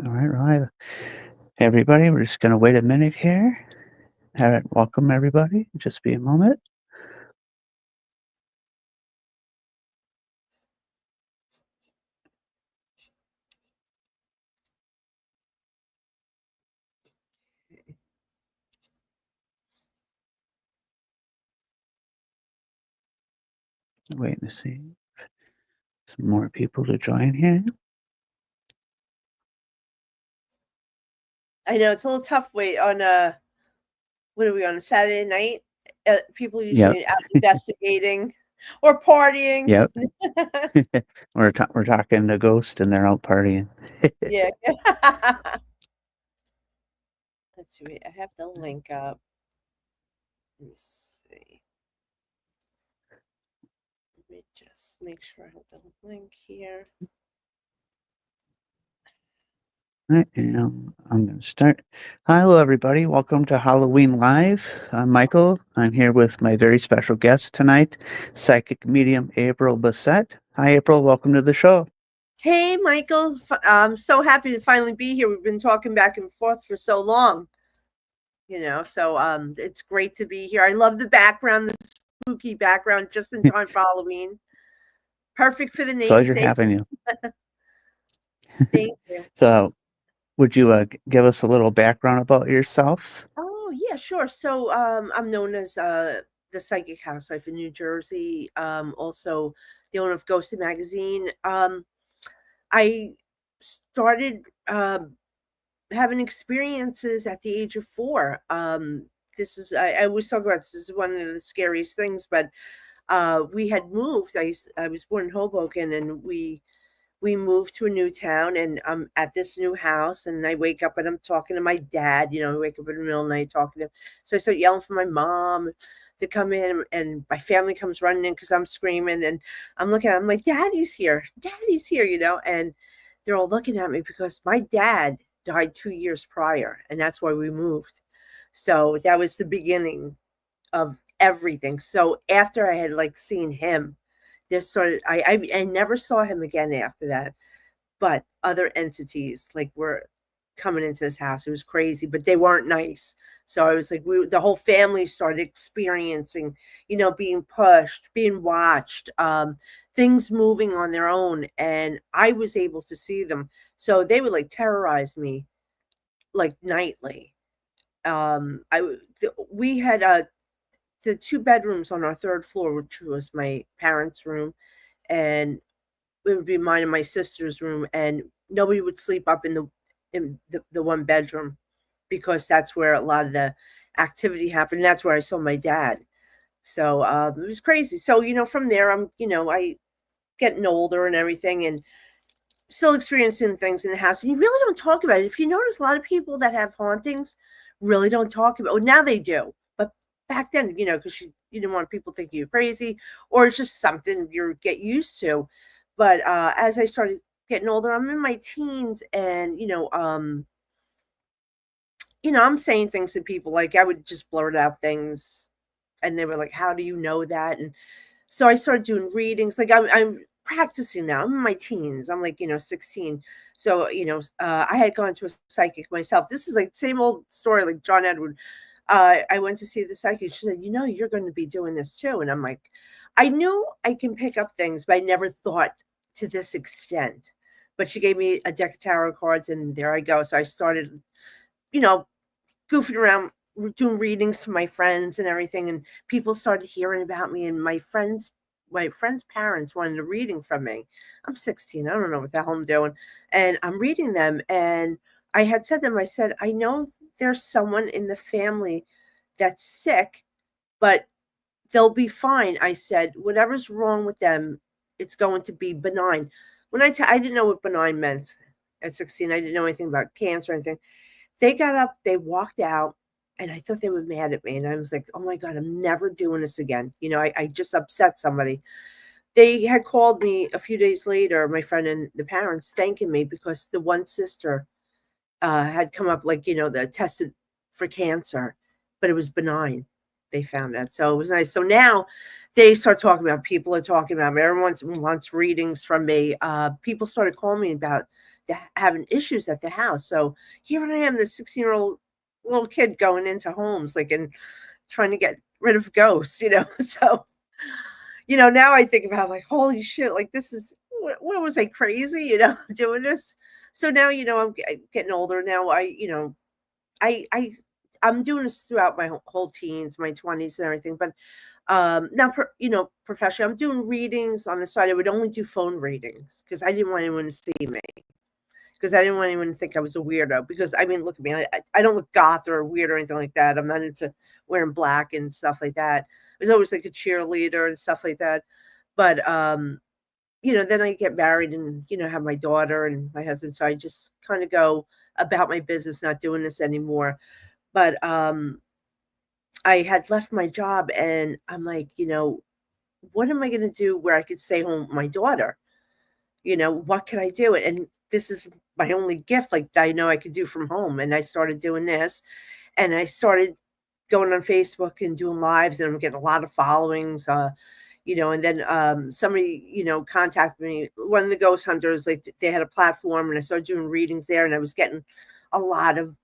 All right, right. Hey, everybody, we're just going to wait a minute here. All right, welcome everybody. Just be a moment. Waiting to see some more people to join here. I know it's a little tough wait on what are we on a Saturday night? People Yep, usually out investigating or partying. yep. We're talking to Ghost, and they're out partying. Yeah. Let's see. Wait, I have the link up. Let me see. Let me just make sure I have the link here. All right, and I'm going to start. Hello, everybody. Welcome to Halloween Live. I'm Michael. I'm here with my very special guest tonight, psychic medium April Busset. Hi, April. Welcome to the show. Hey, Michael. I'm so happy to finally be here. We've been talking back and forth for so long, so it's great to be here. I love the background, the spooky background, just in time for Halloween. Perfect for the Pleasure namesake. having you. Thank you. So, would you give us a little background about yourself? Oh, yeah, sure. So, I'm known as the Psychic Housewife in New Jersey. Also, the owner of Ghosted Magazine. I started having experiences at the age of 4. I always talk about this. This is one of the scariest things, but we had moved. I was born in Hoboken, and we moved to a new town, and I'm at this new house, and I wake up and I'm talking to my dad. I wake up in the middle of the night talking to him. So I start yelling for my mom to come in, and my family comes running in because I'm screaming, and I'm looking at him like, Daddy's here, and they're all looking at me because my dad died 2 years prior, and that's why we moved. So that was the beginning of everything. So after I had like seen him, there's sort of I never saw him again after that. But other entities like were coming into this house. It was crazy, but they weren't nice. So I was like, the whole family started experiencing, being pushed, being watched, things moving on their own, and I was able to see them. So they would like terrorize me like nightly. We had the 2 bedrooms on our 3rd floor, which was my parents' room, and it would be mine and my sister's room, and nobody would sleep up in the 1 bedroom because that's where a lot of the activity happened. That's where I saw my dad. So, it was crazy. So, from there, I getting older and everything, and still experiencing things in the house, and you really don't talk about it. If you notice, a lot of people that have hauntings really don't talk about. Well, now they do, but back then, because you didn't want people thinking you're crazy, or it's just something you get used to. But as I started getting older, I'm in my teens, and I'm saying things to people like I would just blurt out things, and they were like, "How do you know that?" And so I started doing readings. Like I'm practicing now. I'm in my teens. I'm like 16. So I had gone to a psychic myself. This is like the same old story like John Edward. I went to see the psychic. She said, you're going to be doing this too. And I'm like, I knew I can pick up things, but I never thought to this extent. But she gave me a deck of tarot cards, and there I go. So I started, you know, goofing around doing readings for my friends and everything, and people started hearing about me, and my friends' parents wanted a reading from me. I'm 16. I don't know what the hell I'm doing. And I'm reading them, and I had said to them, I said, I know there's someone in the family that's sick, but they'll be fine. I said, whatever's wrong with them, it's going to be benign. I didn't know what benign meant at 16. I didn't know anything about cancer or anything. They got up, they walked out, and I thought they were mad at me. And I was like, oh my God, I'm never doing this again. I just upset somebody. They had called me a few days later, my friend and the parents, thanking me because the one sister had come up, like, the tested for cancer, but it was benign. They found out. So it was nice. So now they start talking about, people are talking about me. Everyone wants readings from me. People started calling me about having issues at the house. So here I am, this 16-year-old little kid going into homes like and trying to get rid of ghosts, you know. So now I think about like, holy shit, like this is what was I crazy, doing this. So now, I'm getting older now. I I'm doing this throughout my whole teens, my 20s and everything, but now professionally, I'm doing readings on the side. I would only do phone readings because I didn't want anyone to see me, because I didn't want anyone to think I was a weirdo. Because I mean, look at me, I don't look goth or weird or anything like that. I'm not into wearing black and stuff like that. I was always like a cheerleader and stuff like that. But then I get married and have my daughter and my husband, so I just kind of go about my business, not doing this anymore. But I had left my job and I'm like, what am I going to do where I could stay home with my daughter? What can I do? And this is my only gift, like that I know I could do from home. And I started doing this, and I started going on Facebook and doing lives, and I'm getting a lot of followings. And then somebody, contacted me. One of the ghost hunters, like they had a platform, and I started doing readings there, and I was getting a lot of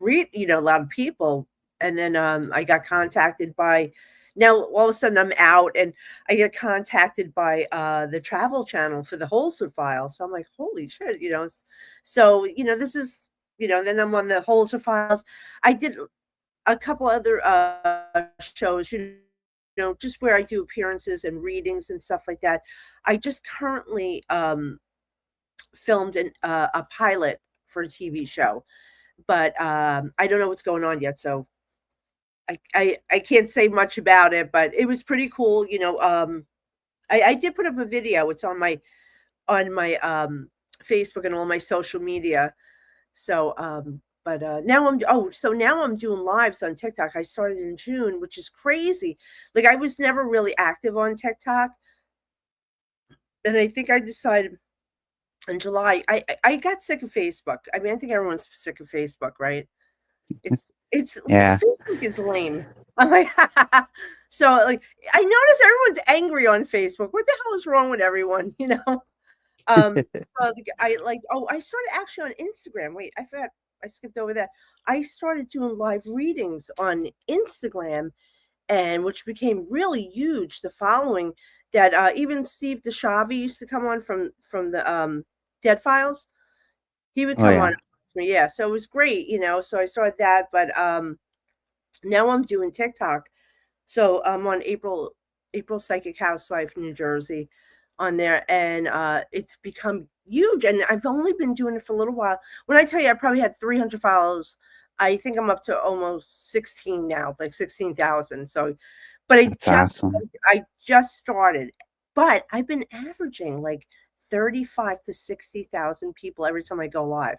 a lot of people. And then I got contacted by, now all of a sudden I'm out and I get contacted by the Travel Channel for the Holzer Files. So I'm like, holy shit, so this is, then I'm on the Holzer Files. I did a couple other shows, just where I do appearances and readings and stuff like that. I just currently filmed a pilot for a TV show, but I don't know what's going on yet, so I can't say much about it. But it was pretty cool, I did put up a video. It's on my Facebook and all my social media. So but now I'm doing lives on TikTok. I started in June, which is crazy. Like I was never really active on TikTok, and I think I decided in July. I got sick of Facebook. I mean, I think everyone's sick of Facebook, right? It's Yeah. Facebook is lame. I'm like, so like I notice everyone's angry on Facebook. What the hell is wrong with everyone? I started actually on Instagram. Wait, I forgot. I skipped over that. I started doing live readings on Instagram, and which became really huge. The following that even Steve DeShavi used to come on from the Dead Files. He would Oh come yeah. on. Yeah, so it was great, so I started that. But now I'm doing TikTok. So I'm on April Psychic Housewife, New Jersey, on there, and it's become huge. And I've only been doing it for a little while. When I tell you, I probably had 300 followers. I think I'm up to almost 16 now, like 16,000. So, but That's awesome. I just started, but I've been averaging like 35 to 60,000 people every time I go live,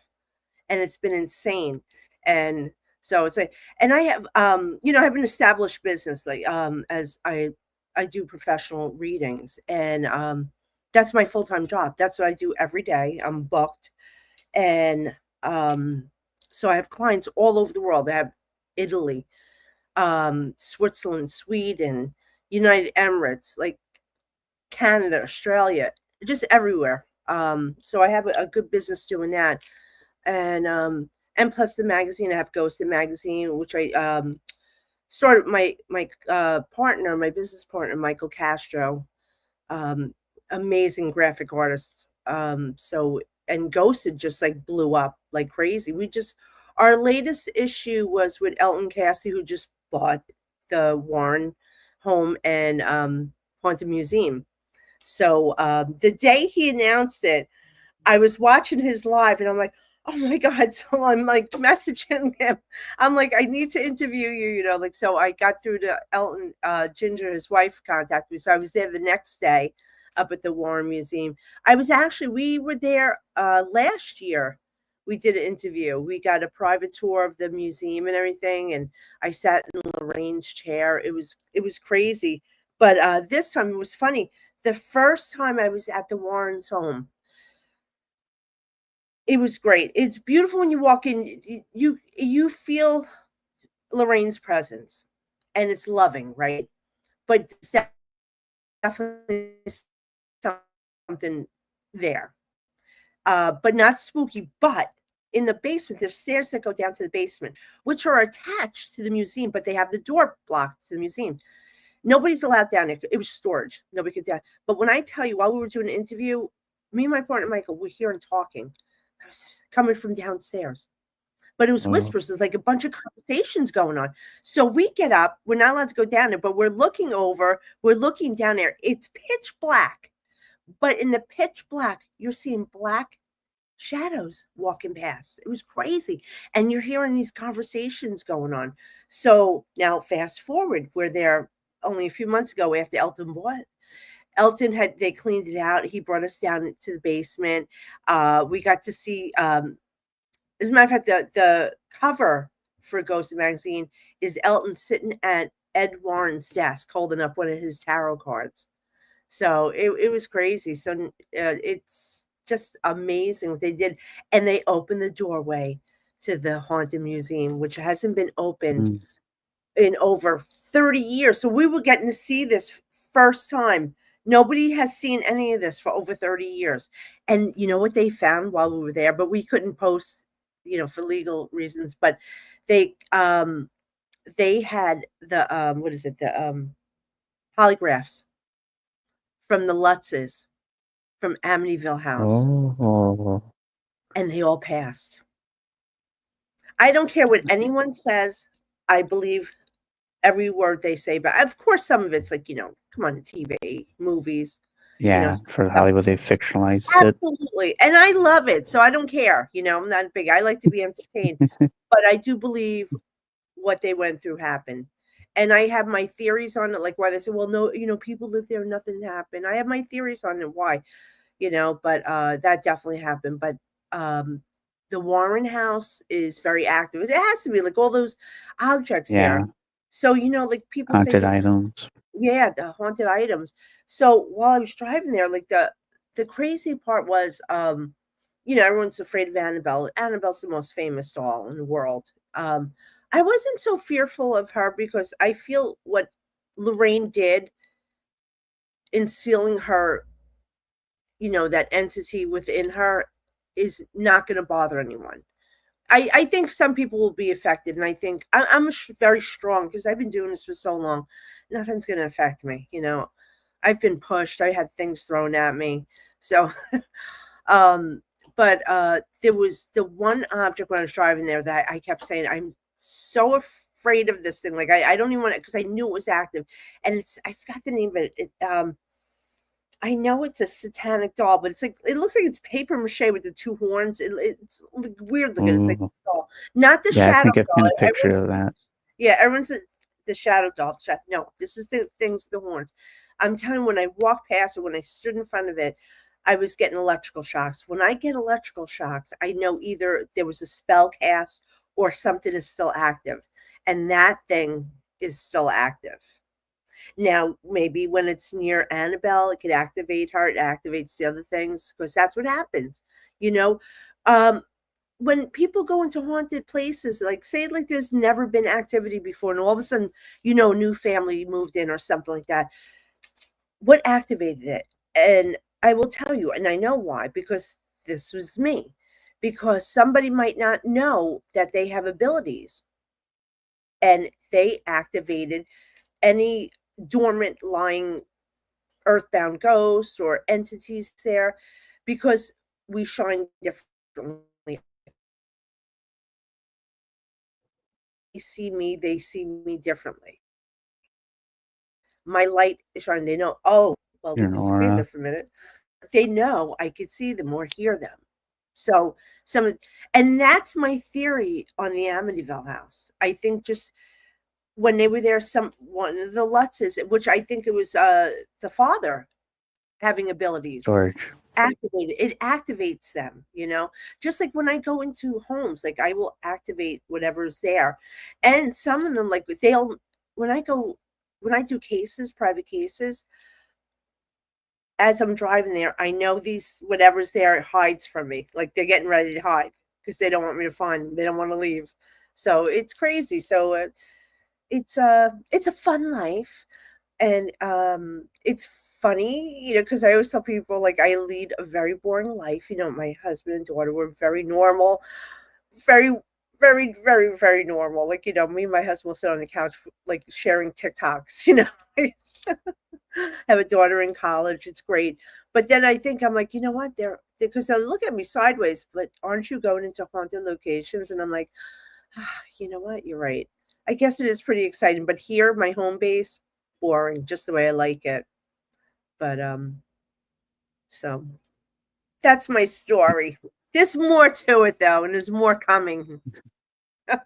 and it's been insane. And so it's like, and I have I have an established business, like as I do professional readings, and that's my full-time job. That's what I do every day. I'm booked. And so I have clients all over the world. I have Italy, Switzerland, Sweden, United Emirates, like Canada, Australia, just everywhere. So I have a good business doing that. And plus the magazine, I have Ghosted magazine, which I started. My partner, my business partner, Michael Castro, um, amazing graphic artist. So, and Ghosted just like blew up like crazy. Our latest issue was with Elton Cassie, who just bought the Warren home and Haunted Museum. So the day he announced it, I was watching his live, and I'm like, oh my God. So I'm like messaging him. I'm like, I need to interview you, like, so I got through to Elton. Ginger, his wife, contacted me. So I was there the next day up at the Warren Museum. We were there last year. We did an interview. We got a private tour of the museum and everything. And I sat in Lorraine's chair. It was crazy. But this time it was funny. The first time I was at the Warren's home, it was great. It's beautiful when you walk in. You feel Lorraine's presence, and it's loving, right? But it's definitely something there. but not spooky. But in the basement, there's stairs that go down to the basement, which are attached to the museum, but they have the door blocked to the museum. Nobody's allowed down there. It was storage. Nobody could down. But when I tell you, while we were doing an interview, me and my partner Michael were hearing talking. I was coming from downstairs. But it was Oh, whispers. There's like a bunch of conversations going on. So we get up. We're not allowed to go down there, but we're looking over. We're looking down there. It's pitch black. But in the pitch black, you're seeing black shadows walking past. It was crazy. And you're hearing these conversations going on. So now fast forward, we're there only a few months ago after Elton bought. They cleaned it out. He brought us down to the basement. We got to see, as a matter of fact, the cover for Ghost magazine is Elton sitting at Ed Warren's desk holding up one of his tarot cards. So it was crazy. So it's just amazing what they did. And they opened the doorway to the Haunted Museum, which hasn't been opened mm, in over 30 years. So we were getting to see this first time. Nobody has seen any of this for over 30 years. And you know what they found while we were there, but we couldn't post, for legal reasons, but they had the what is it? The polygraphs from the Lutzes from Amityville House, oh, and they all passed. I don't care what anyone says. I believe every word they say, but of course some of it's like, come on, TV, movies, yeah, for stuff. Hollywood, they fictionalized it. Absolutely. And I love it. So I don't care. I'm not big. I like to be entertained. But I do believe what they went through happened. And I have my theories on it, like why they say, well, no, people live there, nothing happened. I have my theories on it, why, but that definitely happened. But the Warren house is very active. It has to be like all those objects Yeah, there. So, like people say, haunted items. yeah, the haunted items. So while I was driving there, like the crazy part was, everyone's afraid of Annabelle. Annabelle's the most famous doll in the world. I wasn't so fearful of her because I feel what Lorraine did in sealing her, that entity within her is not going to bother anyone. I think some people will be affected, and I think I'm very strong because I've been doing this for so long. Nothing's going to affect me. I've been pushed. I had things thrown at me. So, um, but there was the one object when I was driving there that I kept saying, I'm so afraid of this thing. Like I don't even want it because I knew it was active, and I forgot the name of it. I know it's a satanic doll, but it looks like it's paper mache with the two horns. It's weird looking. It's like Oh, a doll, not the yeah, I shadow think I've seen doll. a picture of that. Yeah, everyone's the shadow doll. No, this is the things, the horns. I'm telling you, when I walked past it, when I stood in front of it, I was getting electrical shocks. When I get electrical shocks, I know either there was a spell cast or something is still active, and that thing is still active. Now, maybe when it's near Annabelle, it could activate her. It activates the other things because that's what happens. You know, um, when people go into haunted places, like say, like there's never been activity before, and all of a sudden, a new family moved in or something like that. What activated it? And I will tell you, and I know why, because this was me. Because somebody might not know that they have abilities, and they activated any dormant lying earthbound ghosts or entities there because we shine differently. They see me differently. My light is shining. They know, oh, well, we Your disappeared there aura. for a minute. They know I could see them or hear them. So and that's my theory on the Amityville house. I think just when they were there, one of the Lutzes, which I think it was the father having abilities, George. it activates them, just like when I go into homes, like I will activate whatever's there. And some of them, like when I do private cases, as I'm driving there, I know whatever's there hides from me, like they're getting ready to hide because they don't want me to find them, they don't want to leave. So it's crazy. So it's a fun life, and it's funny, because I always tell people, like, I lead a very boring life. My husband and daughter were very normal, very, very, very, very normal. Like, me and my husband will sit on the couch, like, sharing TikToks. Have a daughter in college. It's great. But then I think I'm like, you know what? Because they'll look at me sideways, but aren't you going into haunted locations? And I'm like, you know what? You're right. I guess it is pretty exciting. But here, my home base, boring, just the way I like it. But so that's my story. There's more to it though, and there's more coming. So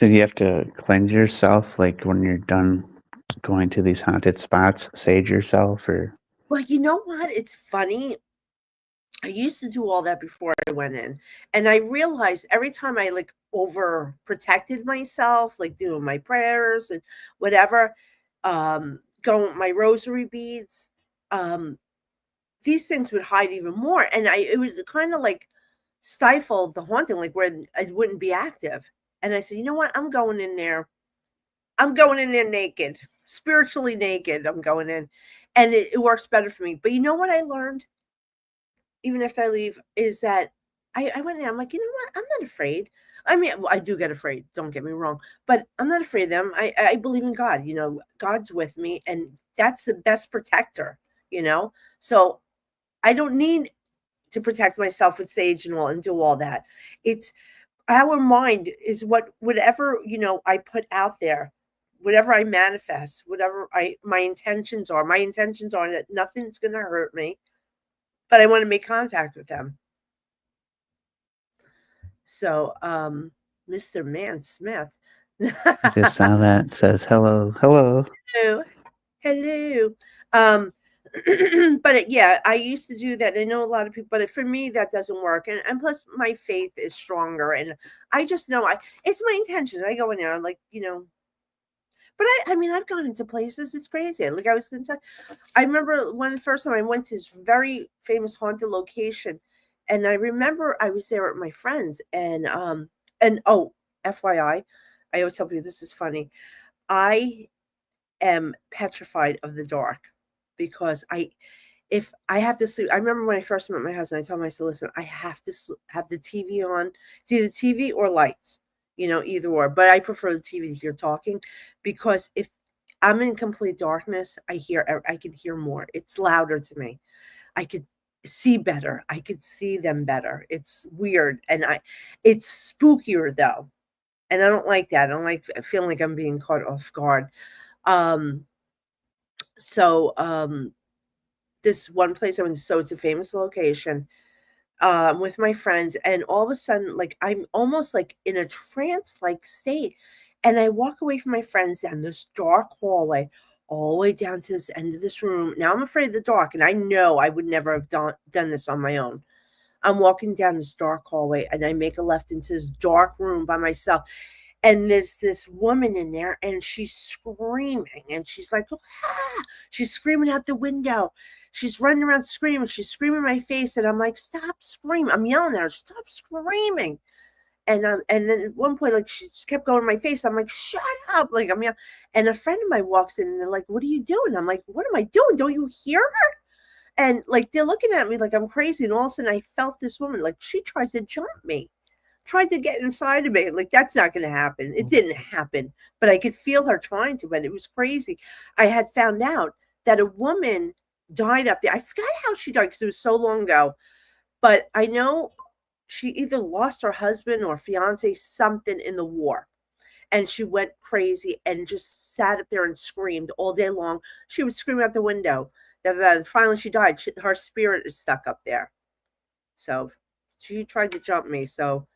do you have to cleanse yourself, like, when you're done going to these haunted spots, sage yourself, or Well, you know what? It's funny. I used to do all that before I went in. And I realized every time I like over protected myself, like doing my prayers and whatever, going with my rosary beads, um, these things would hide even more. And it would kind of like stifle the haunting, like where it wouldn't be active. And I said, you know what? I'm going in there. I'm going in there naked, spiritually naked. I'm going in. And it works better for me. But you know what I learned? Even after I leave, is that I went in, I'm like, you know what? I'm not afraid. I mean, well, I do get afraid, don't get me wrong, but I'm not afraid of them. I believe in God, God's with me, and that's the best protector. So I don't need to protect myself with sage and all and do all that. It's our mind is whatever I put out there, whatever I manifest, whatever my intentions are. My intentions are that nothing's gonna hurt me, but I want to make contact with them. So, Mr. Man Smith. I just saw that it says hello, hello. Hello. Hello. Um, yeah, I used to do that. I know a lot of people, but for me, that doesn't work. And plus, my faith is stronger. And I just know it's my intention. I go in there, I'm like. But I mean, I've gone into places. It's crazy. Like I was going to I remember the first time I went to this very famous haunted location, and I remember I was there with my friends, and oh, FYI, I always tell people this is funny. I am petrified of the dark because if I have to sleep, I remember when I first met my husband, I told him, I said, listen, I have to have the TV on. It's either TV or lights, either or. But I prefer the TV to hear talking because if I'm in complete darkness, I can hear more. It's louder to me. I could see better. I could see them better. It's weird. And it's spookier though. And I don't like that. I don't like feeling like I'm being caught off guard. Um, so this one place I went to, so it's a famous location, with my friends, and all of a sudden, like I'm almost like in a trance-like state, and I walk away from my friends down this dark hallway, all the way down to this end of this room. Now I'm afraid of the dark, and I know I would never have done this on my own. I'm walking down this dark hallway, and I make a left into this dark room by myself. And there's this woman in there, and she's screaming, and she's like, ah! She's screaming out the window. She's running around screaming. She's screaming in my face, and I'm like, stop screaming. I'm yelling at her, stop screaming. And then at one point, like she just kept going in my face. I'm like, shut up. Like I'm yelling. And a friend of mine walks in, and they're like, what are you doing? I'm like, what am I doing? Don't you hear her? And like they're looking at me like I'm crazy. And all of a sudden I felt this woman, like she tried to jump me, tried to get inside of me. Like that's not going to happen. It didn't happen, but I could feel her trying to, and it was crazy. I had found out that a woman died up there. I forgot how she died because it was so long ago, but I know she either lost her husband or fiance, something in the war. And she went crazy and just sat up there and screamed all day long. She would scream out the window. Finally, she died. Her spirit is stuck up there. So she tried to jump me. So,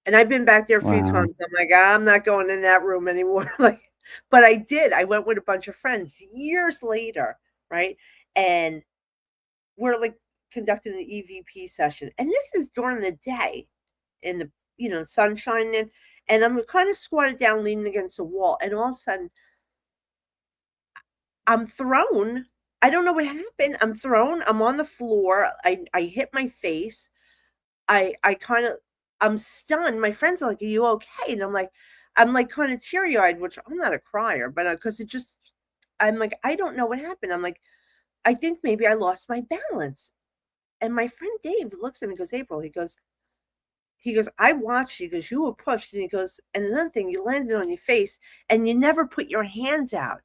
and I've been back there a few Wow. times. I'm like, I'm not going in that room anymore. Like, but I did. I went with a bunch of friends years later, right? And we're like conducting an EVP session, and this is during the day, in the sun shining, and I'm kind of squatted down, leaning against a wall, and all of a sudden, I'm thrown. I don't know what happened. I'm thrown. I'm on the floor. I hit my face. I kind of I'm stunned. My friends are like, "Are you okay?" And I'm like kind of teary eyed, which I'm not a crier, but because I'm like, I don't know what happened. I'm like, I think maybe I lost my balance. And my friend Dave looks at me and goes, April, he goes, I watched you because you were pushed. And he goes, and another thing, you landed on your face and you never put your hands out.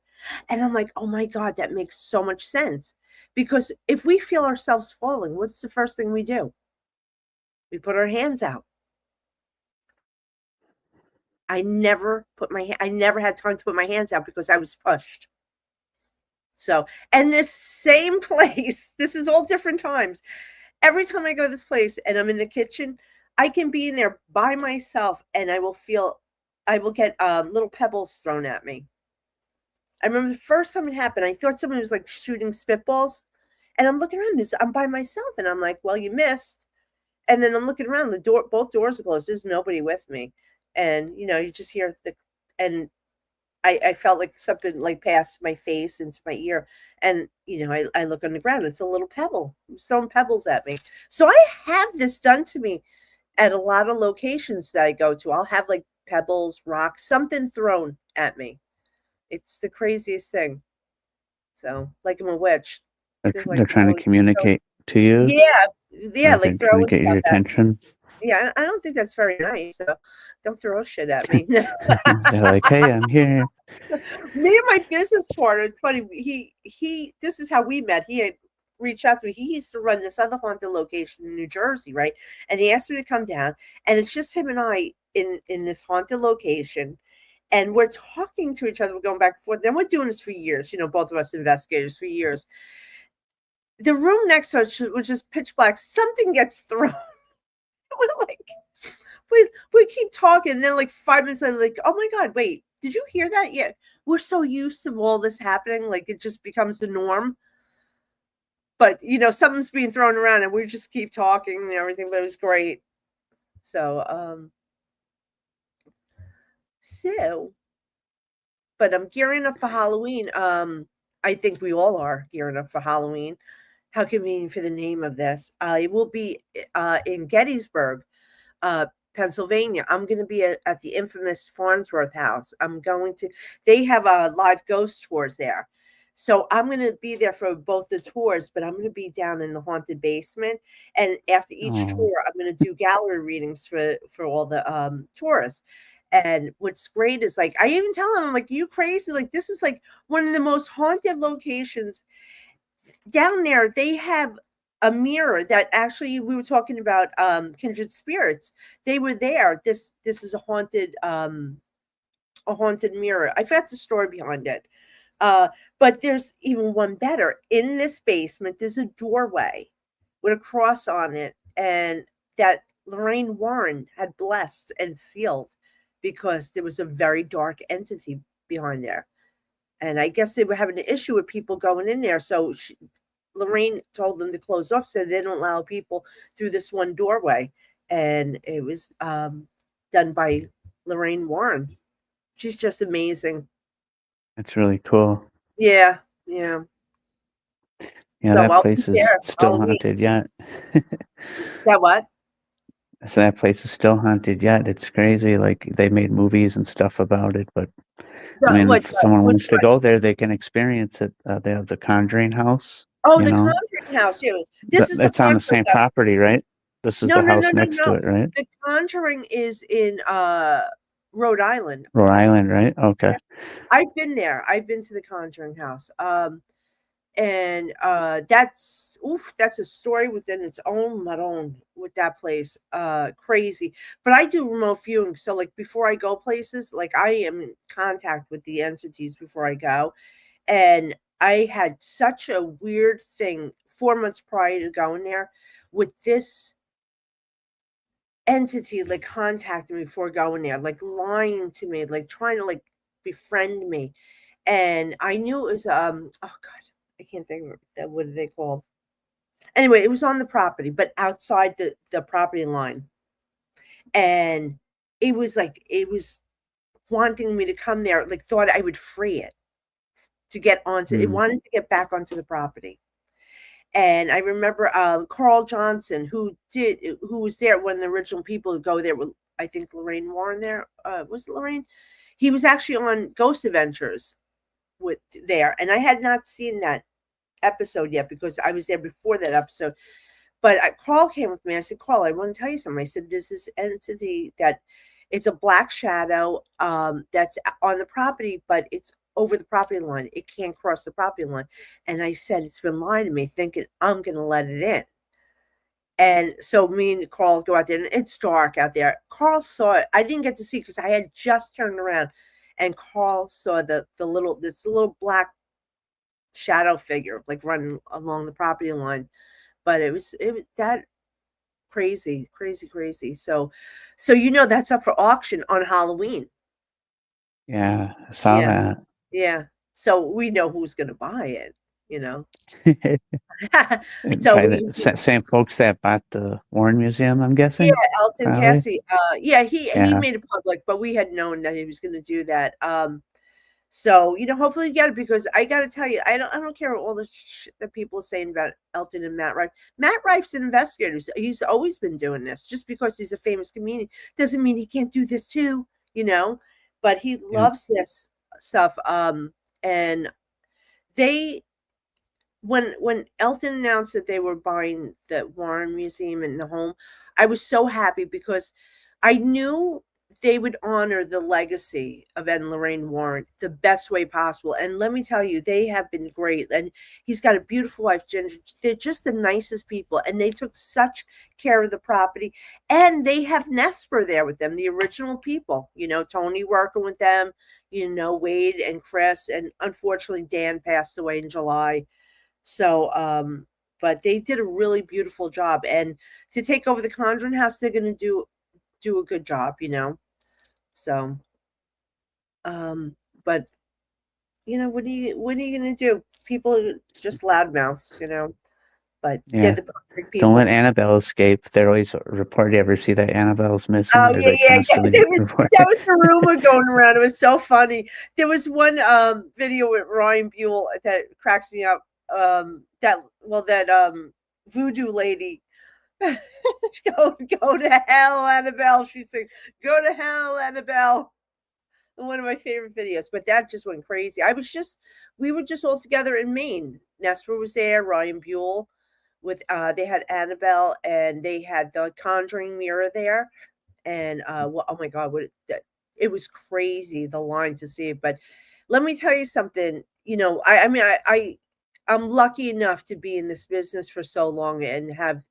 And I'm like, oh my God, that makes so much sense. Because if we feel ourselves falling, what's the first thing we do? We put our hands out. I never had time to put my hands out because I was pushed. So, and this same place, this is all different times. Every time I go to this place and I'm in the kitchen, I can be in there by myself and I will get little pebbles thrown at me. I remember the first time it happened, I thought someone was like shooting spitballs. And I'm looking around, I'm by myself, and I'm like, well, you missed. And then I'm looking around, both doors are closed. There's nobody with me. And, you just hear and I felt like something like passed my face into my ear. And, I look on the ground. It's a little pebble throwing pebbles at me. So I have this done to me at a lot of locations that I go to. I'll have like pebbles, rocks, something thrown at me. It's the craziest thing. So, like I'm a witch. They're like, They're trying to so, communicate to you, yeah, yeah, or they're like trying to throwing get your stuff at me. attention. Yeah, I don't think that's very nice. So don't throw shit at me. They're like, hey, I'm here. Me and my business partner, it's funny, he this is how we met. He had reached out to me. He used to run this other haunted location in New Jersey, right? And he asked me to come down, and it's just him and I in this haunted location, and we're talking to each other, we're going back and forth. Then we're doing this for years, both of us investigators for years. The room next to us was just pitch black. Something gets thrown. We're like, we keep talking, and then like 5 minutes later, like, oh my God, wait, did you hear that? Yeah. We're so used to all this happening, like it just becomes the norm. But something's being thrown around and we just keep talking and everything, but it was great. So but I'm gearing up for Halloween. I think we all are gearing up for Halloween. How convenient for the name of this. It will be in Gettysburg, uh, Pennsylvania. I'm going to be at the infamous Farnsworth House. They have live ghost tours there. So I'm going to be there for both the tours, but I'm going to be down in the haunted basement. And after each Oh, tour, I'm going to do gallery readings for all the tourists. And what's great is like, I even tell them, I'm like, you crazy? Like, this is like one of the most haunted locations down there. They have a mirror that actually we were talking about kindred spirits. They were there. This is a haunted mirror. I forgot the story behind it. But there's even one better. In this basement, there's a doorway with a cross on it, and that Lorraine Warren had blessed and sealed because there was a very dark entity behind there. And I guess they were having an issue with people going in there. So Lorraine told them to close off so they don't allow people through this one doorway. And it was done by Lorraine Warren. She's just amazing. it's really cool. Yeah, yeah. Yeah, So that I'll be place is there still Halloween. haunted yet. That what? So that place is still haunted yet. It's crazy. Like they made movies and stuff about it, but I mean, if someone Which wants to one? go there, they can experience it. They have the Conjuring House, Oh, you the know, Conjuring House. Yeah. This is the it's on the Farnsworth same House. property, right? This is No, the no, no, house no, next to no. it, right? The Conjuring is in Rhode Island. Rhode Island, right? Okay. Yeah. I've been there. I've been to the Conjuring House. And that's a story within its own Maron with that place. Crazy. But I do remote viewing, so like before I go places, like I am in contact with the entities before I go. And I had such a weird thing 4 months prior to going there with this entity like contacting me before going there, like lying to me, like trying to like befriend me. And I knew it was oh God, I can't think of it. What are they called? Anyway, it was on the property, but outside the property line. And it was wanting me to come there, like thought I would free it to get onto it, Mm. wanted to get back onto the property. And I remember Carl Johnson, who was there when the original people would go there with, I think Lorraine Warren there. Was it Lorraine? He was actually on Ghost Adventures with there, and I had not seen that episode yet because I was there before that episode. But Carl came with me. I said, Carl, I want to tell you something. I said, there's this entity that it's a black shadow that's on the property, but it's over the property line. It can't cross the property line. And I said, it's been lying to me, thinking I'm going to let it in. And so me and Carl go out there, and it's dark out there. Carl saw it. I didn't get to see because I had just turned around, and Carl saw the little black shadow figure like running along the property line. But it was that crazy, crazy, crazy. So that's up for auction on Halloween. Yeah, I saw Yeah, that. yeah. So we know who's going to buy it. You know. And So probably we the same folks that bought the Warren Museum, I'm Yeah, guessing, Elton probably. Cassie. Yeah, he Yeah, made it public, but we had known that he was going to do that. So hopefully you get it because I got to tell you, I don't care what all the that people are saying about Elton and Matt Rife. Matt Rife's an investigator. He's always been doing this. Just because he's a famous comedian doesn't mean he can't do this too. You know, but he yeah. loves this stuff. And they when Elton announced that they were buying the Warren Museum and the home, I was so happy because I knew they would honor the legacy of Ed and Lorraine Warren the best way possible. And let me tell you, they have been great. And he's got a beautiful wife, Ginger. They're just the nicest people, and they took such care of the property. And they have Nesper there with them, the original people. Tony working with them. Wade and Chris, and unfortunately Dan passed away in July. So, but they did a really beautiful job, and to take over the Conjuring House, they're going to do a good job. So, but what are you going to do? People are just loudmouths. But they're Yeah. the perfect Don't people. let Annabelle escape. They're always reported. You ever see that Annabelle's missing? Oh They're yeah, like yeah, yeah. constantly There was that reported. was the rumor going around. It was so funny. There was one video with Ryan Buell that cracks me up. That voodoo lady. Go to hell, Annabelle. She sings, "Go to hell, Annabelle." One of my favorite videos. But that just went crazy. We were just all together in Maine. Nesper was there, Ryan Buell, with they had Annabelle, and they had the Conjuring mirror there, and oh my God, it was crazy the line to see it. But let me tell you something. I mean, I'm lucky enough to be in this business for so long and have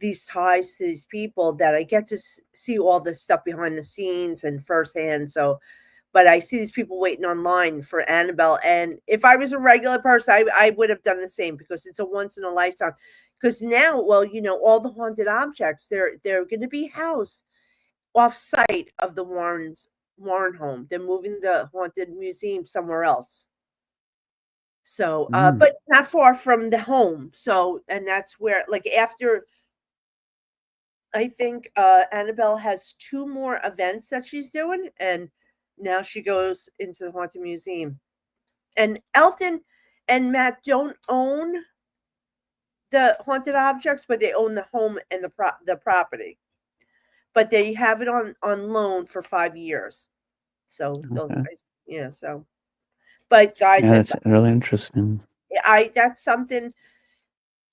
these ties to these people that I get to see all this stuff behind the scenes and firsthand. So, but I see these people waiting online for Annabelle, and if I was a regular person, I would have done the same because it's a once in a lifetime. Because now, well, all the haunted objects they're going to be housed off site of the Warren home. They're moving the haunted museum somewhere else. So, Mm, but not far from the home. So, and that's where, like, after I think Annabelle has two more events that she's doing, and now she goes into the haunted museum. And Elton and Matt don't own the haunted objects, but they own the home and the property. But they have it on loan for 5 years. So those okay. guys, yeah. So, but guys, Yeah, if that's really interesting. that's something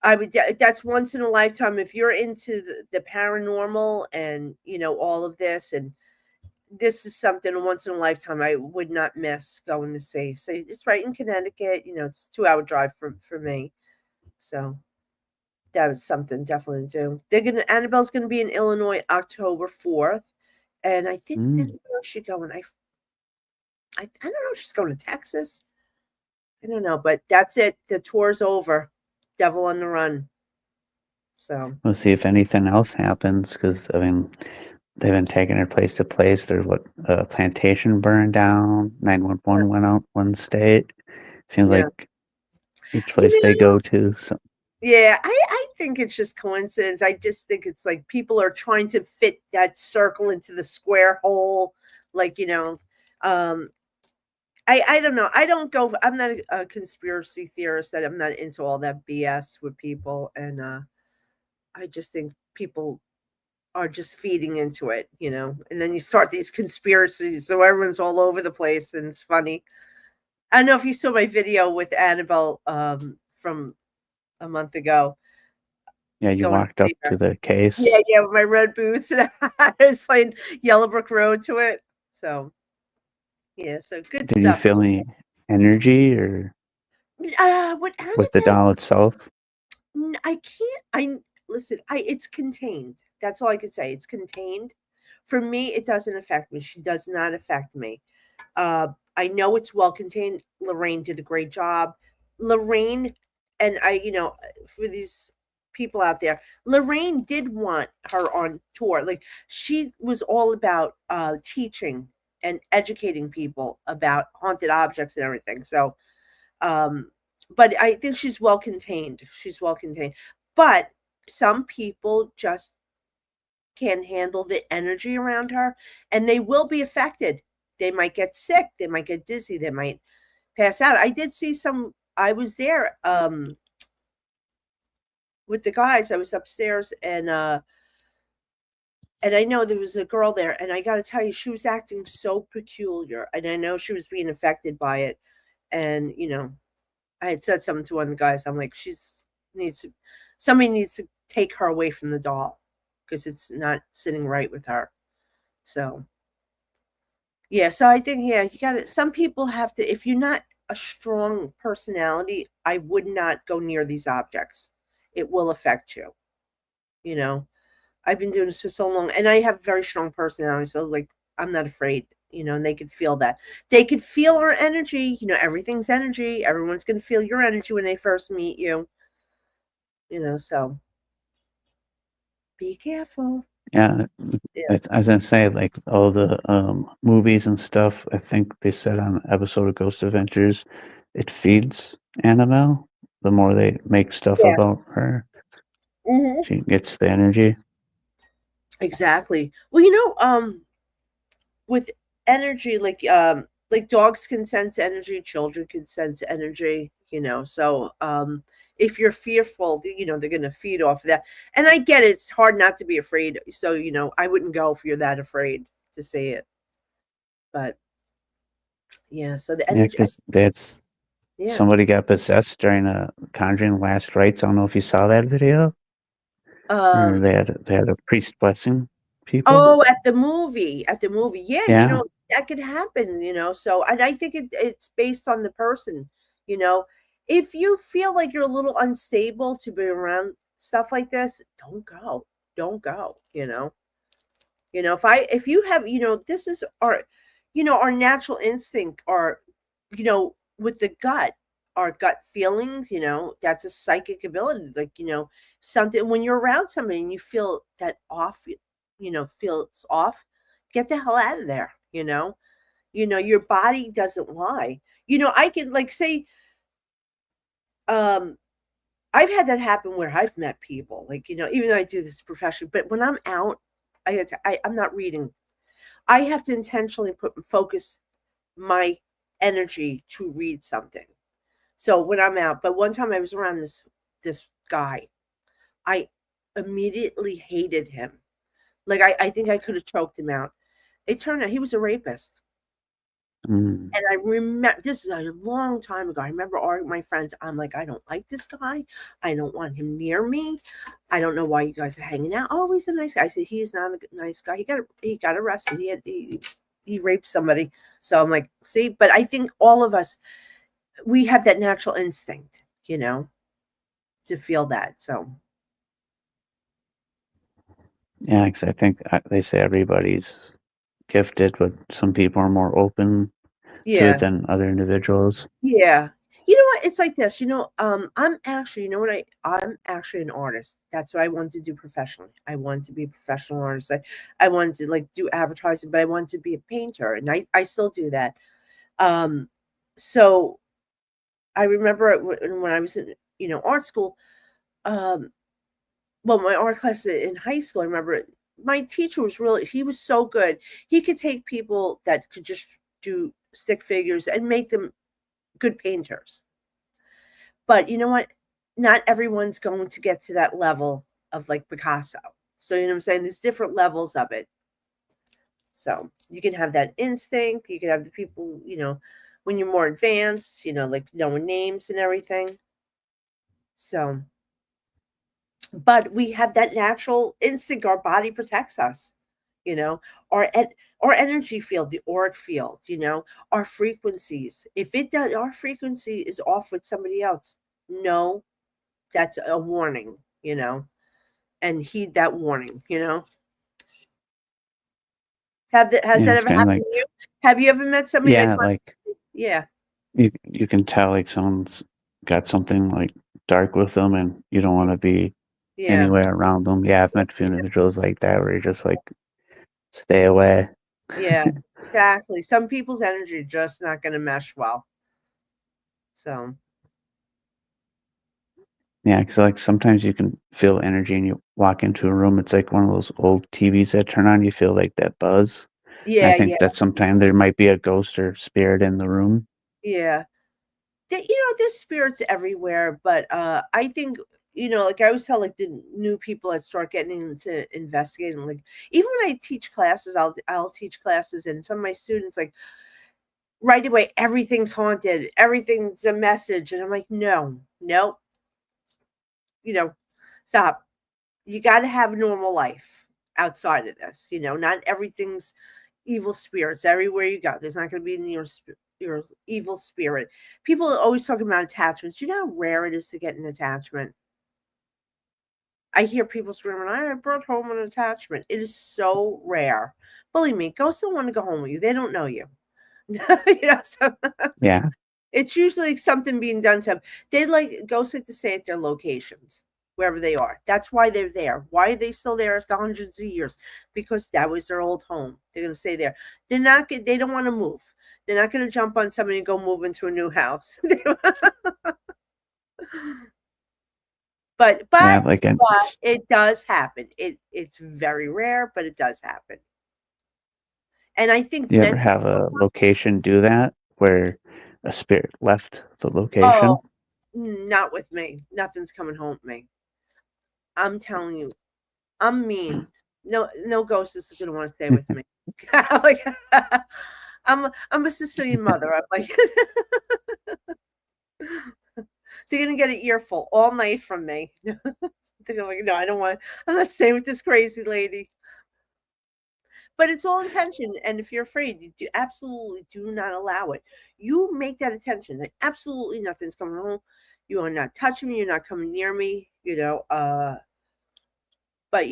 that's once in a lifetime. If you're into the paranormal and all of this, and this is something once in a lifetime I would not miss going to see. So it's right in Connecticut. It's a 2-hour drive for me. So that was something definitely to do. Annabelle's gonna be in Illinois October 4th, and I think then Mm. where is she going? I don't know if she's going to Texas. I don't know, but that's it. The tour's over. Devil on the Run. So We'll see if anything else happens because, I mean, they've been taking her place to place. There's what a plantation burned down. 911 went out one state. Seems yeah, like each you place they know, go to. So, yeah. I think it's just coincidence. I just think it's like people are trying to fit that circle into the square hole. Like um, I don't know. I don't go. I'm not a conspiracy theorist. That I'm not into all that BS with people, and I just think people are just feeding into it. And then you start these conspiracies, so everyone's all over the place, and it's funny. I don't know if you saw my video with Annabelle from a month ago Yeah, you going to walked up see her. to the Yeah, case. yeah, with my red boots, and I was playing Yellowbrook Road to it. So yeah, so good Did you stuff. feel any energy or What with the Annabelle? doll itself? I can't. I listen. It's contained. That's all I can say. It's contained. For me, it doesn't affect me. She does not affect me. Uh, I know it's well contained. Lorraine did a great job. Lorraine and I, for these people out there, Lorraine did want her on tour. Like she was all about teaching and educating people about haunted objects and everything. So, um, but I think she's well contained. She's well contained. But some people just can't handle the energy around her and they will be affected. They might get sick, they might get dizzy, they might pass out. I did see some I was there with the guys. I was upstairs and I know there was a girl there and I got to tell you she was acting so peculiar and I know she was being affected by it and I had said something to one of the guys. I'm like needs to, somebody needs to take her away from the doll because it's not sitting right with her. So yeah, so I think yeah, you got to some people have to if you're not a strong personality, I would not go near these objects. It will affect you, you know. I've been doing this for so long and I have a very strong personality, so like I'm not afraid, and they could feel that. They could feel our energy, everything's energy. Everyone's going to feel your energy when they first meet you, so be careful. Yeah, Yeah. it's, I was gonna say, like all the movies and stuff. I think they said on an episode of Ghost Adventures, it feeds Annabelle. The more they make stuff Yeah. about her, Mhm. she gets the energy. Exactly. Well, with energy like dogs can sense energy, children can sense energy, so if you're fearful, they're going to feed off of that. And I get it, it's hard not to be afraid, so I wouldn't go if you're that afraid to say it. But yeah, so the Yeah, energy, because that's yeah. somebody got possessed during a Conjuring Last Rites. I don't know if you saw that video, or um they had a priest blessing people. Oh, at the movie. Yeah, Yeah, that could happen, so and I think it's based on the person, you know. If you feel like you're a little unstable to be around stuff like this, don't go. Don't go, you know. If you have, this is our natural instinct, our, with the gut, our gut feelings, that's a psychic ability. Like, something when you're around somebody and you feel that off, feels off, get the hell out of there, your body doesn't lie. I can like say, um, I've had that happen where I've met people, like, even though I do this professionally, but when I'm out, I'm not reading. I have to intentionally focus my energy to read something. So when I'm out, but one time I was around this guy, I immediately hated him. Like I think I could have choked him out. It turned out he was a rapist. mm, And I remember this is a long time ago. I remember arguing with my friends. I'm like, I don't like this guy. I don't want him near me. I don't know why you guys are hanging out. Oh, he's a nice guy. I said he's not a nice guy. He got arrested. He raped somebody. So I'm like, see, but I think all of us we have that natural instinct, to feel that. So yeah. Because I think they say everybody's gifted, but some people are more open to it yeah, than other individuals. yeah. You know what? It's like this. I'm actually, I'm actually an artist. That's what I wanted to do professionally. I wanted to be a professional artist. I wanted to like do advertising, but I wanted to be a painter, and I still do that. Um, so I remember when I was in, art school. Um, well, my art class in high school, I remember my teacher he was so good. He could take people that could just do stick figures and make them good painters. But you know what? Not everyone's going to get to that level of like Picasso. So, you know what I'm saying? There's different levels of it. So you can have that instinct. You can have the people, when you're more advanced, like knowing names and everything. So, but we have that natural instinct. Our body protects us, you know, our our energy field, the auric field, our frequencies. If it does, our frequency is off with somebody else. No, that's a warning, and heed that warning. Has Yeah, that it's ever kind of happened to like, you? Have you ever met somebody like yeah, my like yeah, you can tell like someone's got something like dark with them, and you don't yeah, want to be yeah, anywhere around them. Yeah, I've met a few individuals like that where you're just like, stay away. yeah, exactly. Some people's energy just not gonna mesh well. So, Yeah, because like sometimes you can feel energy and you walk into a room. It's like one of those old TVs that turn on. You feel like that buzz. And I yeah, think yeah, that sometimes there might be a ghost or spirit in the room. yeah. There's spirits everywhere, but, I think, like I always tell, like, the new people that start getting into investigating, like, even when I teach classes, I'll teach classes, and some of my students, like, right away, everything's haunted, everything's a message, and I'm like, "No, no, you know, stop. You gotta have a normal life outside of this, not everything's evil spirits everywhere you go. There's not gonna be your evil spirit. People are always talking about attachments. Do you know how rare it is to get an attachment? I hear people screaming, I brought home an attachment. It is so rare. Believe me, ghosts don't want to go home with you. They don't know you. So Yeah. it's usually something being done to them. Ghosts like to stay at their locations, wherever they are. That's why they're there. Why are they still there after hundreds of years? Because that was their old home. They're gonna stay there. They don't want to move. They're not gonna jump on somebody and go move into a new house. but Yeah. but Like, but it does happen. It's very rare, but it does happen. And I think do you ever many have a location do that where a spirit left the oh, location? not with me. Nothing's coming home with me. I'm telling you, I'm mean. No ghost is gonna want to stay with me. I'm like, I'm a Sicilian mother. I'm like, they're gonna get an earful all night from me. They're like, no, I don't want. I'm not staying with this crazy lady. But it's all intention, and if you're afraid, absolutely do not allow it. You make that intention that absolutely nothing's coming home. You are not touching me. You're not coming near me. But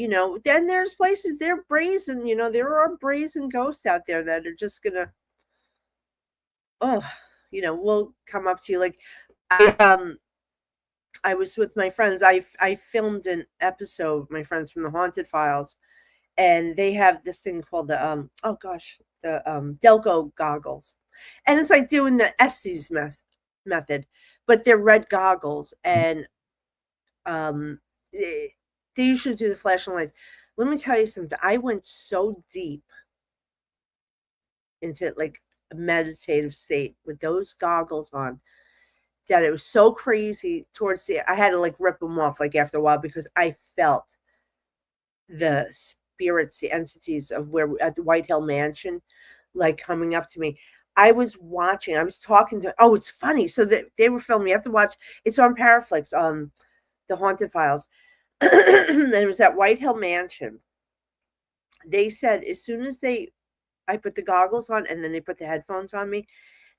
then there's places they're brazen. There are brazen ghosts out there that are just gonna, oh, will come up to you. Like I was with my friends. I filmed an episode. My friends from the Haunted Files, and they have this thing called the oh gosh, the Delco goggles, and it's like doing the Estes method, but they're red goggles, and um, they usually do the flashing lights. Let me tell you something. I went so deep into like a meditative state with those goggles on that it was so crazy towards the I had to like rip them off like after a while because I felt the spirits, the entities of where at the White Hill Mansion, like coming up to me. I was talking to oh, it's funny. So they were filming. You have to watch it's on Paraflix, the Haunted Files. And it was at White Hill Mansion. They said as soon as I put the goggles on and then they put the headphones on me,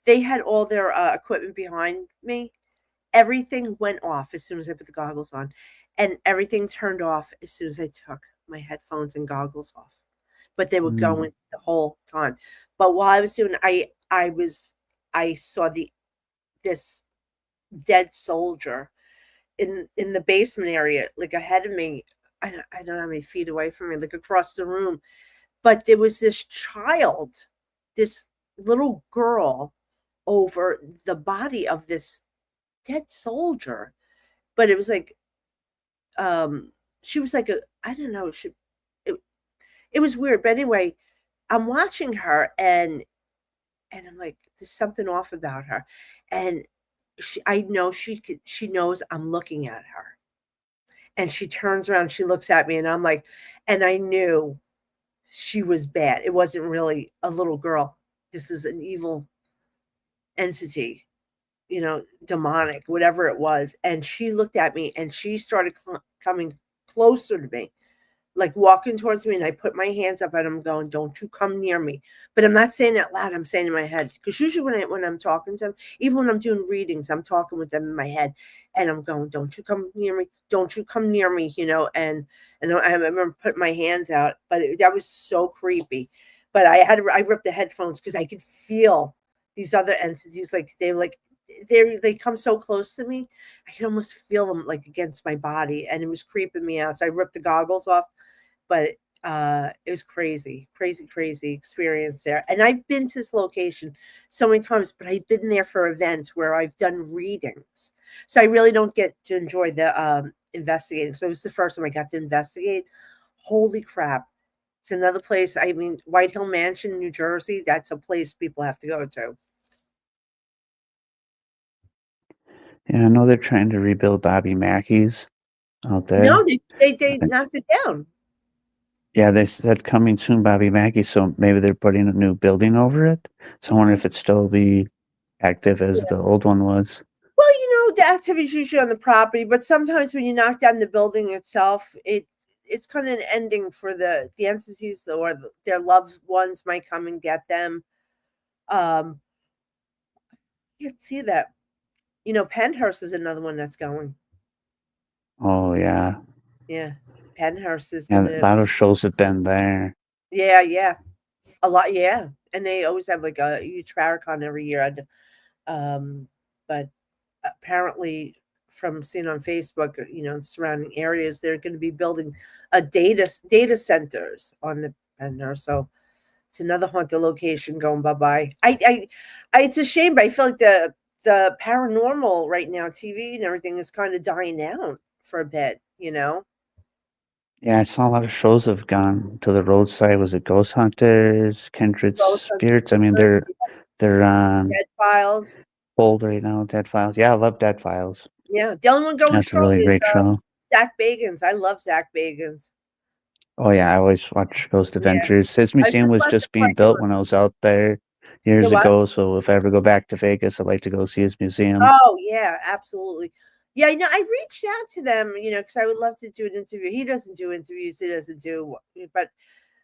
they had all their equipment behind me. Everything went off as soon as I put the goggles on, and everything turned off as soon as I took my headphones and goggles off. But they were Mm. going the whole time. But while I was doing, I saw this dead soldier in the basement area, like ahead of me. I don't know how many feet away from me, like across the room. But there was this child, this little girl, over the body of this dead soldier. But it was like she was like a I don't know, it, it was weird. But anyway, I'm watching her and I'm like, there's something off about her. And I know she knows I'm looking at her. And she turns around, she looks at me, and I'm like, and I knew she was bad. It wasn't really a little girl. This is an evil entity, demonic, whatever it was. And she looked at me and she started coming closer to me, like walking towards me. And I put my hands up and I'm going, "Don't you come near me." But I'm not saying it loud. I'm saying in my head. Because usually when I'm talking to them, even when I'm doing readings, I'm talking with them in my head. And I'm going, "Don't you come near me. Don't you come near me," and I remember putting my hands out, but that was so creepy. But I ripped the headphones because I could feel these other entities, they come so close to me. I could almost feel them like against my body, and it was creeping me out. So I ripped the goggles off, but it was crazy, crazy, crazy experience there. And I've been to this location so many times, but I've been there for events where I've done readings, so I really don't get to enjoy the investigating. So it was the first time I got to investigate. Holy crap! It's another place. I mean, White Hill Mansion, New Jersey. That's a place people have to go to. Yeah, I know they're trying to rebuild Bobby Mackey's out No, there. they I knocked it down. Yeah, they said coming soon, Bobby Mackey, so maybe they're putting a new building over it. So I wonder if it'd still be active as the old one was. Well, the activity's usually on the property, but sometimes when you knock down the building itself, it's kind of an ending for the entities, or their loved ones might come and get them. Um, you can see that. Penhurst is another one that's going. Oh, yeah. Yeah, Penhurst is Yeah, a gonna. lot of shows have been there. Yeah, yeah, a lot. Yeah, and they always have like a huge Farrakhan every year. But apparently from seeing on Facebook, surrounding areas, they're going to be building a data centers on the Penner. So it's another haunted location going bye bye. It's a shame, but I feel like the paranormal right now, TV and everything, is kind of dying down for a bit. Yeah, I saw a lot of shows have gone to the roadside. Was it Ghost Hunters, Kindred Ghost Spirits? I mean, Hunters, they're on Dead Files. hold right now. Dead Files. Yeah, I love Dead Files. Yeah, the only one going That's a strong really is great show. Zach Bagans. I love Zach Bagans. Oh yeah, I always watch Ghost Yeah, Adventures. His I museum just was left it just being built Python. when I was out there The years what? ago. So if I ever go back to Vegas, I'd like to go see his museum. Oh, yeah, absolutely. Yeah, I reached out to them, because I would love to do an interview. He doesn't do interviews, he doesn't do, but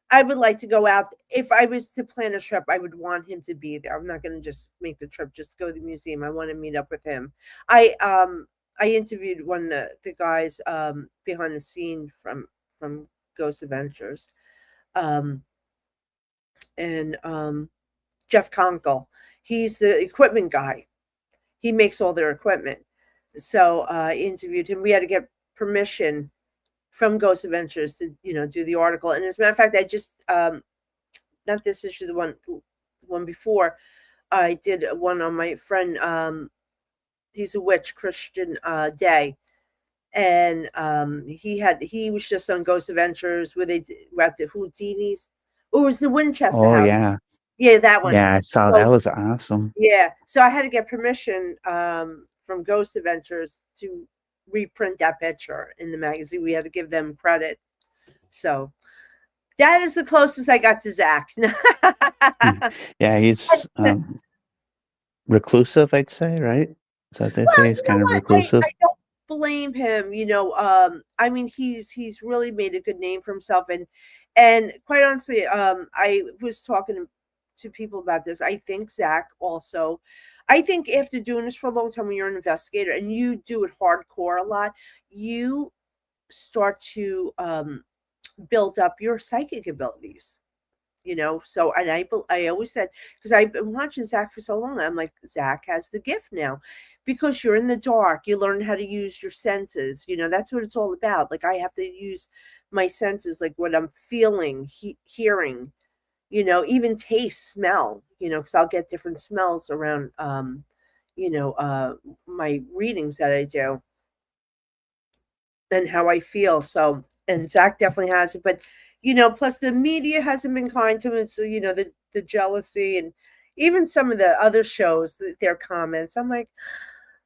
I would like to go out. If I was to plan a trip, I would want him to be there. I'm not going to just make the trip just to go to the museum. I want to meet up with him. I interviewed one of the guys behind the scene from Ghost Adventures, um, and Jeff Conkle. He's the equipment guy. He makes all their equipment. So I interviewed him. We had to get permission from Ghost Adventures to do the article. And as a matter of fact, I just not this issue, the one before, I did one on my friend. He's a witch, Christian Day, and he was just on Ghost Adventures where they were at the Houdini's. Oh, it was the Winchester Oh house. yeah, Yeah, that one. yeah, I saw that So was awesome. yeah, so I had to get permission from Ghost Adventures to reprint that picture in the magazine. We had to give them credit. So that is the closest I got to Zach. Hmm. Yeah, he's reclusive, I'd say, right? Is that what they Well, say? He's you know kind of what? I reclusive. don't blame him. I mean, he's really made a good name for himself, and quite honestly, I was talking to people about this. I think Zach also. I think after doing this for a long time, when you're an investigator and you do it hardcore a lot, you start to build up your psychic abilities. So, and I always said, because I've been watching Zach for so long, I'm like, Zach has the gift now, because you're in the dark, you learn how to use your senses. That's what it's all about. Like, I have to use my senses, like what I'm feeling, hearing, even taste, smell, because I'll get different smells around you know uh my readings that I do, and how I feel. So, and Zach definitely has it, but plus the media hasn't been kind to him. So, the jealousy, and even some of the other shows, their comments. I'm like,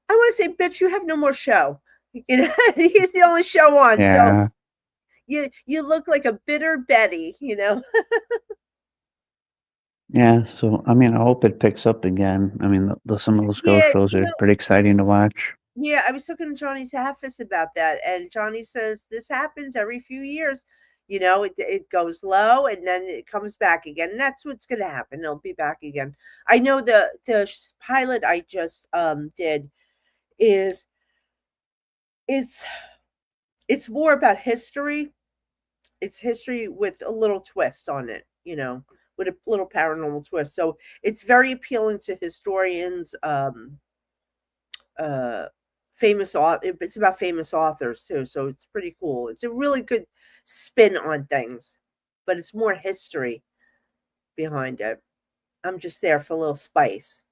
I want to say, bitch, you have no more show. He's the only show on. So Yeah, you look like a bitter Betty. Yeah, so I mean, I hope it picks up again. I mean, some of those ghost Yeah, shows are pretty exciting to watch. yeah, I was talking to Johnny's Haffis about that, and Johnny says this happens every few years. It goes low and then it comes back again. And that's what's going to happen. It'll be back again. I know the pilot I just did is it's it's more about history. It's history with a little twist on it, with a little paranormal twist. So it's very appealing to historians. Uh Famous author, it's about famous authors too, so it's pretty cool. It's a really good spin on things, but it's more history behind it. I'm just there for a little spice.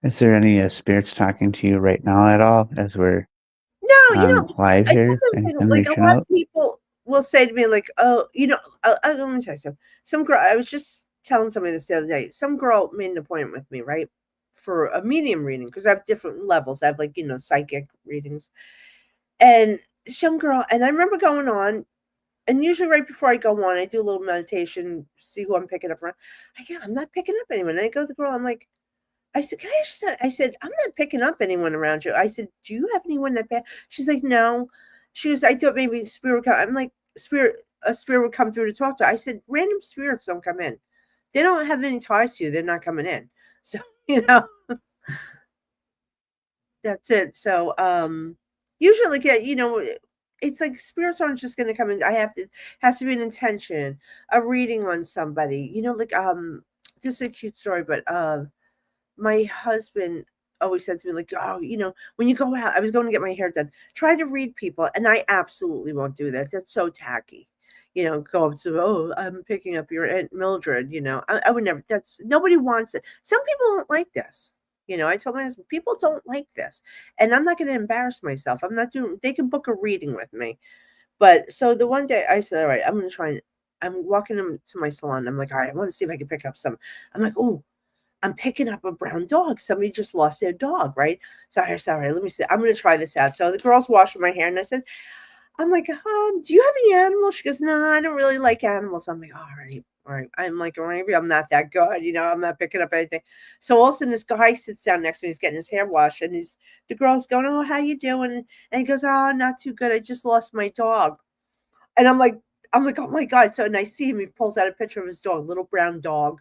Is there any spirits talking to you right now at all as we're No, on live I guess here? I'm saying, Anything like, a reaching lot of out? people will say to me, like, "Oh, let me tell you something." Some girl, I was just telling somebody this the other day. Some girl made an appointment with me, right, for a medium reading because I have different levels. I have, like, psychic readings, and some girl, and I remember going on, and usually right before I go on, I do a little meditation, see who I'm picking up around. I'm not picking up anyone. And I go to the girl, I'm like, I said, "Can I ask you something?" I said, "I'm not picking up anyone around you." I said, "Do you have anyone that bad?" She's like, "No." She goes, "I thought maybe spirit would come." I'm like, a spirit would come through to talk to her. I said, "Random spirits don't come in. They don't have any ties to you. They're not coming in." So, you know, that's it. So, usually, it's like spirits aren't just going to come in. Has to be an intention, a reading on somebody. This is a cute story, but my husband always said to me, like, "Oh, when you go out," I was going to get my hair done, try to read people, and I absolutely won't do that. That's so tacky. Go up to, "Oh, I'm picking up your Aunt Mildred." I would never. That's Nobody wants it. Some people don't like this. I told my husband, people don't like this, and I'm not going to embarrass myself. I'm not doing. They can book a reading with me, but so the one day I said, "All right, I'm going to try and." I'm walking to my salon. I'm like, "All right, I want to see if I can pick up some." I'm like, "Oh, I'm picking up a brown dog. Somebody just lost their dog, right?" So I said, "All right, let me see. I'm going to try this out." So the girl's washing my hair, and I'm like, "Do you have any animals?" She goes, "No, I don't really like animals." I'm like, "All right, all right." I'm like, "Well, maybe I'm not that good. I'm not picking up anything." So all of a sudden, this guy sits down next to me. He's getting his hair washed, and the girl's going, "Oh, how you doing?" And he goes, "Oh, not too good. I just lost my dog." And I'm like, "Oh my God." So, and I see him, he pulls out a picture of his dog, little brown dog,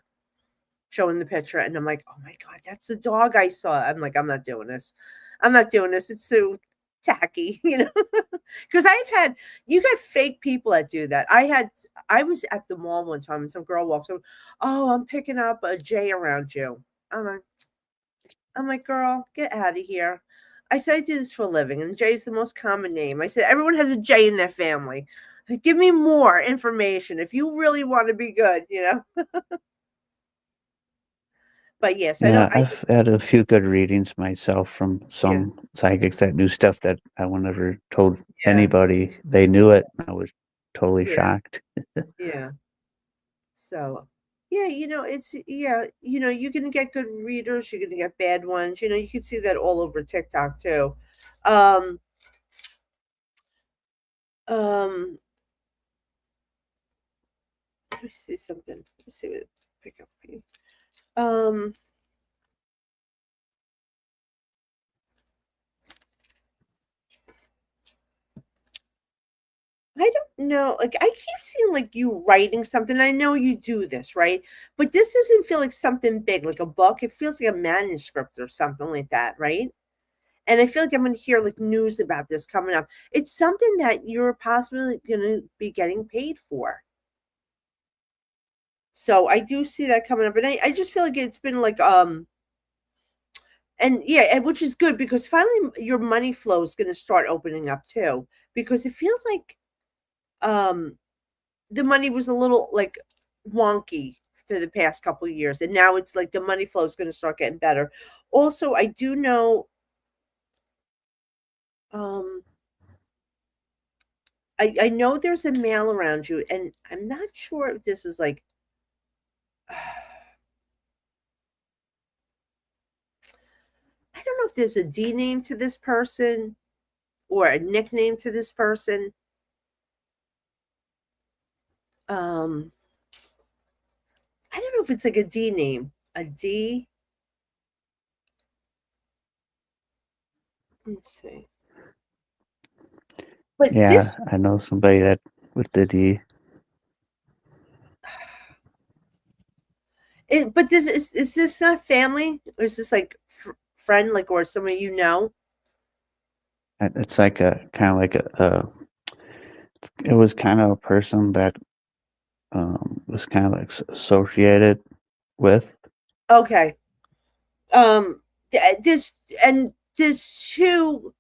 showing the picture, and I'm like, "Oh my God, that's the dog I saw." I'm like, "I'm not doing this. I'm not doing this. It's so tacky," Because I've had you got fake people that do that. I was at the mall one time and some girl walks over, "Oh, I'm picking up a J around you." I'm like, "Girl, get out of here." I said, "I do this for a living, and Jay is the most common name." I said, "Everyone has a J in their family. Give me more information if you really want to be good." But yes, I don't. Yeah, I've had a few good readings myself from Yeah, some psychics that knew stuff that I would never told yeah, anybody they knew it. I was totally yeah, shocked. yeah. So, yeah, you're gonna get good readers, you're gonna get bad ones. You can see that all over TikTok too. Um, um, let me see something. Let's see what I pick up for you. Um, I don't know. Like I keep seeing like you writing something. I know you do this, right? But this doesn't feel like something big, like a book. It feels like a manuscript or something like that, right? And I feel like I'm going to hear like news about this coming up. It's something that you're possibly going to be getting paid for. So I do see that coming up, and I just feel like it's been like and yeah, and which is good because finally your money flow is going to start opening up too. Because it feels like um the money was a little like wonky for the past couple of years, and now it's like the money flow is going to start getting better. Also, I do know um I know there's a mail around you, and I'm not sure if this is like I don't know if there's a D name to this person or a nickname to this person. Um, I don't know if it's like a D name. A D. Let me see. But Yeah, this, I know somebody that with the D. but this is this not family, or is this like friend, like, or somebody you know? It's like a kind of like it was kind of a person that was kind of like associated with. Okay. This and this two.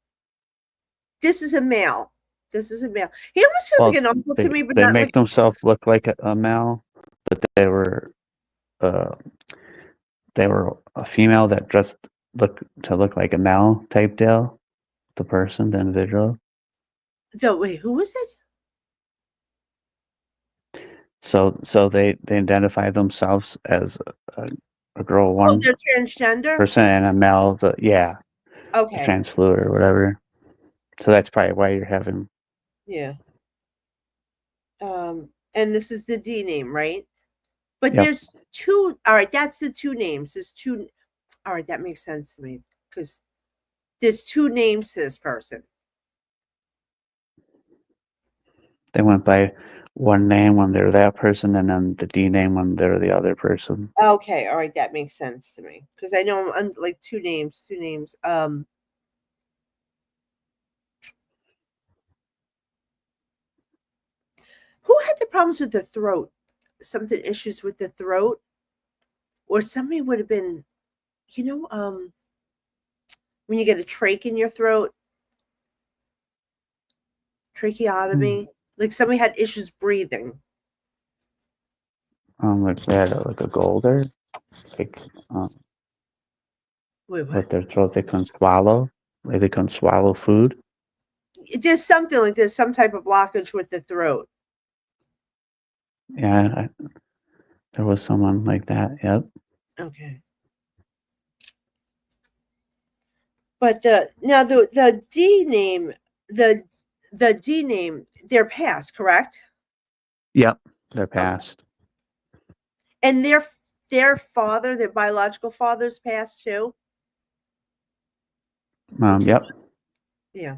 This is a male. This is a male. He almost feels like Well, an uncle to me, but they not make like. themselves look like a male, but uh they were a female that dressed look like a male type deal. The person, the individual. So wait, who was it? So they identify themselves as a girl Oh, one they're transgender. person and a male the Okay. trans fluid or whatever. So that's probably why you're having. Yeah. And this is the D name, right? But Yep. there's two. All right, that's the two names. There's two. All right, that makes sense to me because there's two names to this person. They went by one name when they're that person, and then the D name when they're the other person. Okay, all right, that makes sense to me because I know I'm like two names, two names. Who had the problems with the throat? Something issues with the throat, or somebody would have been, you know, when you get a trach in your throat, Hmm. tracheotomy, like somebody had issues breathing. Like they had like a golder, like Wait, with what? their throat they couldn't swallow, like they couldn't swallow food. There's something like there's some type of blockage with the throat. Yeah, there was someone like that. Yep. Okay. But the D name, the the D name, they're past, correct? Yep. They're Okay. passed. And their father, their biological father's passed too. Which Yep. yeah.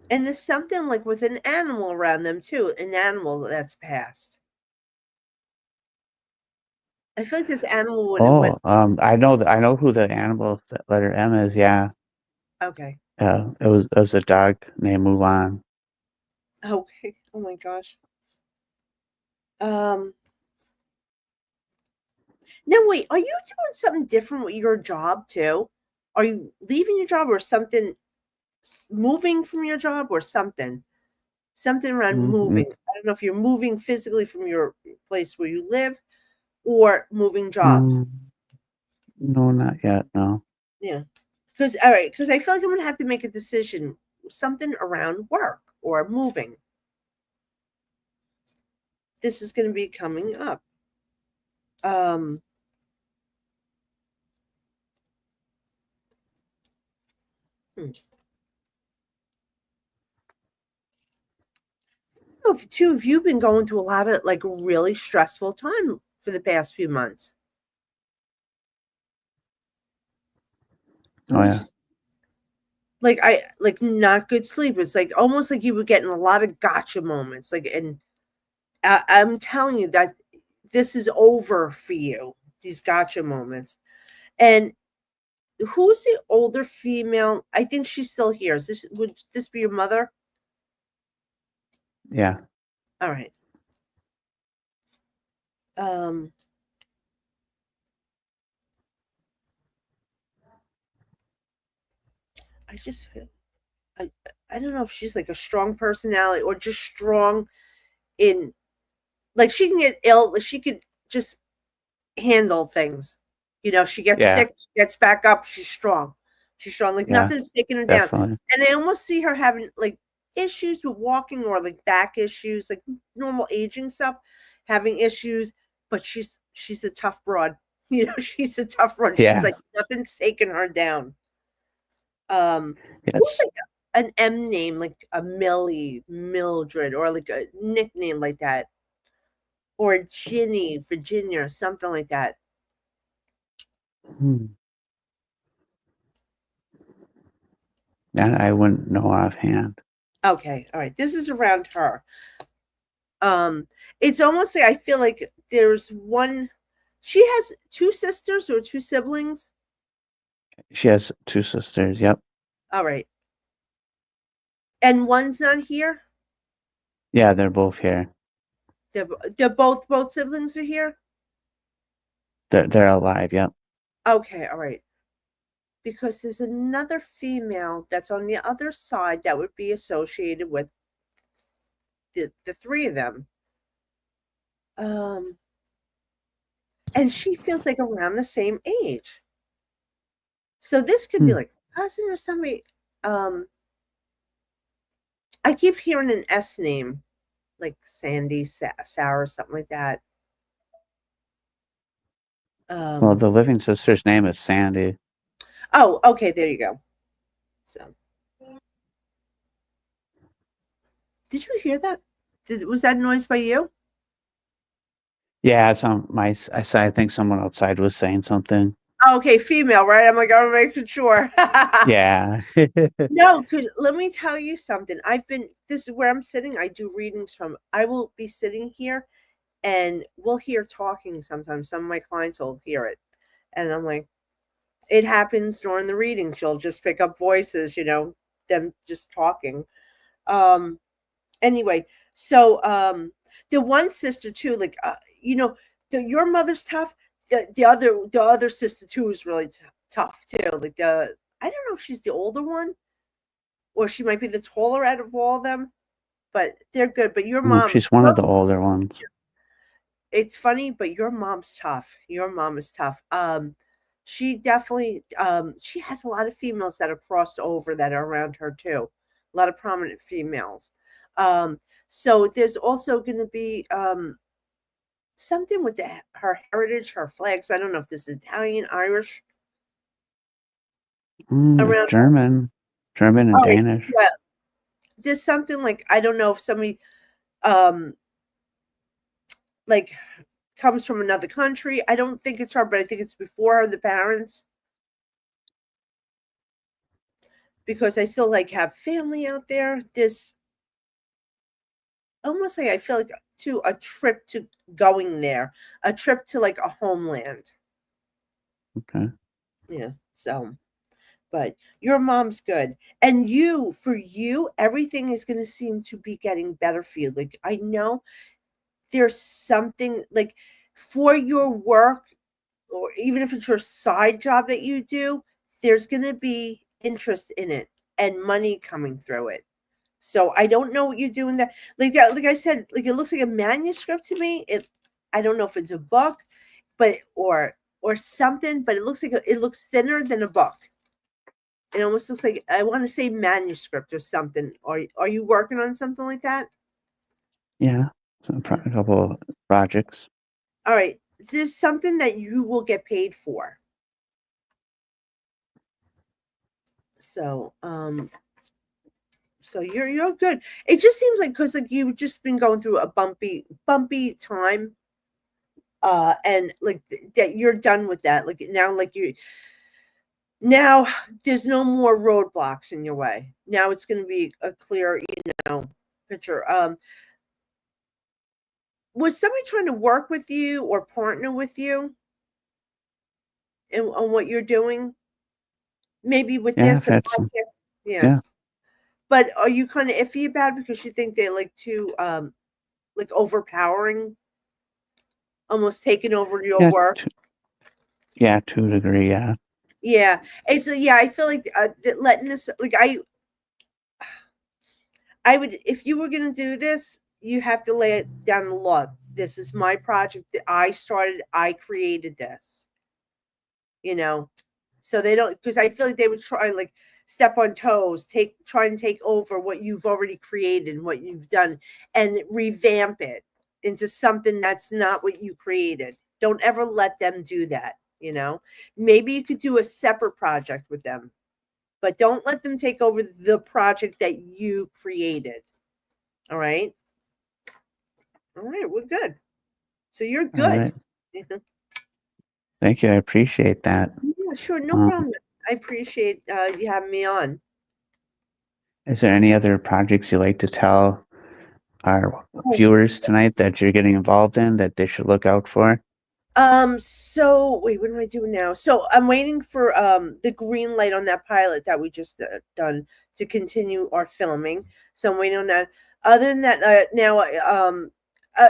And there's something like with an animal around them too, an animal that's passed. I feel like this animal would have went. Oh, I know who the animal that letter M is. Yeah. Okay. It was a dog named Mulan. Okay. Oh my gosh. Um Now wait, are you doing something different with your job too? Are you leaving your job or something, moving from your job or something? Something around Mm-hmm. moving. I don't know if you're moving physically from your place where you live or moving jobs. Mm, no, not yet. No. Yeah. Because all right, because I feel like I'm gonna have to make a decision, something around work or moving. This is gonna be coming up. Um hmm. If two of you been going through a lot of like really stressful time for the past few months. Let Oh me yeah. just like I like not good sleep. It's like almost like you were getting a lot of gotcha moments. Like, and I'm telling you that this is over for you. These gotcha moments. And who's the older female? I think she's still here. Is this would this be your mother? Yeah. All right. Um, I just feel I I don't know if she's like a strong personality or just strong in like she can get ill. She could just handle things. You know, she gets Yeah. sick, she gets back up, she's strong. She's strong, like Yeah. nothing's taking her down. Definitely. And I almost see her having like issues with walking or like back issues, like normal aging stuff, having issues, but she's a tough broad. You know, she's a tough broad. She's Yeah. like nothing's taking her down. Um who's Yes. like an M name, like a Millie, Mildred, or like a nickname like that, or Ginny, Virginia, or something like that. Hmm. That I wouldn't know offhand. Okay, all right. This is around her. Um, it's almost like I feel like there's one. She has two sisters or two siblings. She has two sisters. Yep. All right, and one's not here. Yeah, they're both here. They're both siblings are here. They're alive. Yep. Okay, all right. Because there's another female that's on the other side that would be associated with the three of them. Um, and she feels like around the same age. So this could be Hmm. like a cousin or somebody. Um, I keep hearing an S name, like Sandy, Sarah, something like that. Well, Um, the living sister's name is Sandy. oh, okay, there you go. So, did you hear that? Was that noise by you? Yeah, I think someone outside was saying something. Oh, okay, female, right? I'm like, I'm making sure. Yeah. No, because let me tell you something. This is where I'm sitting. I do readings from. I will be sitting here and we'll hear talking sometimes. Some of my clients will hear it. And I'm like, it happens during the reading. She'll just pick up voices, them just talking. Um, anyway, so the one sister too, like your mother's tough. The other sister too is really tough too. Like I don't know if she's the older one or she might be the taller out of all of them, but they're good. But your Oh, mom, she's one of the older ones. it's funny, but your mom's tough. Your mom is tough. She definitely, she has a lot of females that are crossed over that are around her too. A lot of prominent females. Um, so there's also going to be something with her heritage, her flags. I don't know if this is Italian, Irish around her. German and Oh, Danish. yeah. There's something like I don't know if somebody um like comes from another country. I don't think it's her, but I think it's before the parents because I still like have family out there. This almost like I feel like to a trip to going there, a trip to like a homeland. Okay. Yeah. So, but your mom's good. And for you, everything is going to seem to be getting better for you. Like, I know there's something like for your work, or even if it's your side job that you do, there's going to be interest in it and money coming through it. So I don't know what you're doing that. Like that, like I said, like it looks like a manuscript to me. I don't know if it's a book, but or something, but it looks like it looks thinner than a book. It almost looks like I want to say manuscript or something. Are you working on something like that? Yeah. Yeah. A couple of projects. All right. There's something that you will get paid for. So you're good. It just seems like because like you've just been going through a bumpy time, and like that you're done with that. Like now there's no more roadblocks in your way. Now it's going to be a clear, picture. Was somebody trying to work with you or partner with you on what you're doing? Maybe with Yeah, this I've had some. podcast. Yeah. Yeah. But are you kind of iffy about it because you think they like too like overpowering, almost taking over your Yeah. work? Yeah, to a degree. Yeah. Yeah, it's yeah. I feel like letting us like I would if you were gonna do this, you have to lay it down the law. This is my project that I started. I created this. You know, so they don't because I feel like they would try like step on toes, try and take over what you've already created and what you've done and revamp it into something that's not what you created. Don't ever let them do that, you know. Maybe you could do a separate project with them. but don't let them take over the project that you created. All right. All right. We're good. So you're All good. right. Thank you. I appreciate that. Yeah, sure. No Um, problem. I appreciate you having me on. is there any other projects you like to tell our Oh, viewers tonight that you're getting involved in that they should look out for? so wait, what am I doing now? So I'm waiting for the green light on that pilot that we just done to continue our filming. So I'm waiting on that. Other than that, now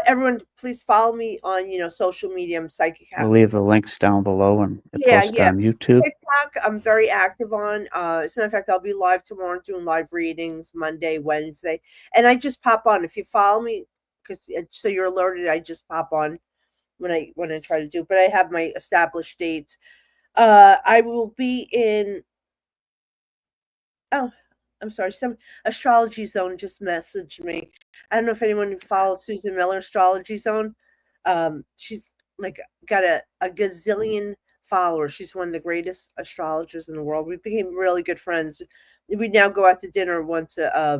everyone please follow me on, social media. I'm Psychic We'll Half. leave the links down below and Yeah, post yeah. on YouTube. TikTok, I'm very active on. As a matter of fact, I'll be live tomorrow doing live readings Monday, Wednesday, and I just pop on. If you follow me, because so you're alerted, I just pop on when I try to do. But I have my established dates. I will be in. Oh, I'm sorry. Some Astrology Zone just messaged me. I don't know if anyone followed Susan Miller Astrology Zone. She's like got a gazillion followers. She's one of the greatest astrologers in the world. We became really good friends. We now go out to dinner once a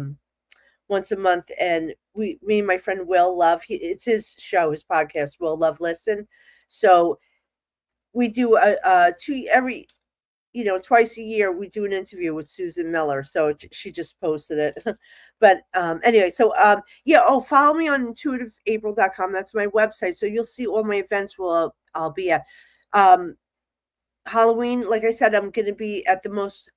month, and me and my friend Will Love. It's his show, his podcast. Will Love Listen. So we do a two every twice a year we do an interview with Susan Miller. So she just posted it. But anyway, so yeah, follow me on intuitiveapril.com. That's my website. So you'll see all my events I'll be at. Halloween, like I said, I'm going to be at the most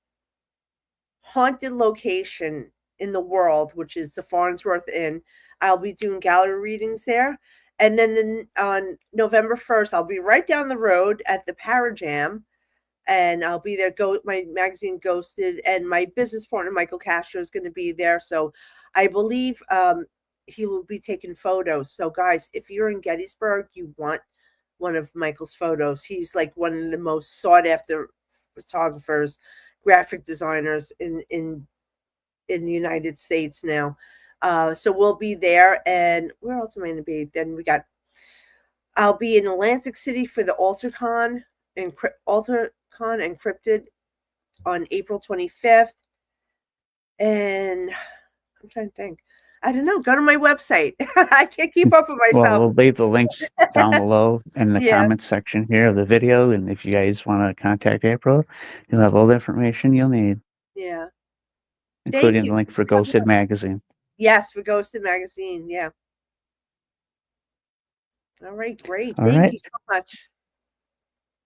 haunted location in the world, which is the Farnsworth Inn. I'll be doing gallery readings there. And then on November 1st, I'll be right down the road at the Parajam, and I'll be there. My magazine Ghosted, and my business partner Michael Castro is going to be there. So I believe he will be taking photos. So guys, if you're in Gettysburg, you want one of Michael's photos. He's like one of the most sought after photographers, graphic designers in the United States now. So we'll be there. And where else am I going to be? Then I'll be in Atlantic City for the AltarCon Encrypted on April 25th. And I'm trying to think. I don't know. Go to my website. I can't keep up with Well, myself. we'll leave the links down below in the Yeah, comments section here of the video. And if you guys want to contact April, you'll have all the information you'll need, yeah. Thank including you. the link for Ghosted Magazine. Yes, for Ghosted Magazine. Yeah. All right, great. All Thank right. you so much.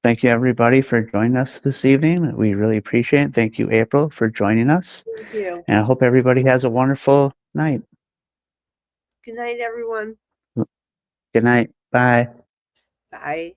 Thank you, everybody, for joining us this evening. We really appreciate it. Thank you, April, for joining us. Thank you. And I hope everybody has a wonderful night. Good night, everyone. Good night. Bye. Bye.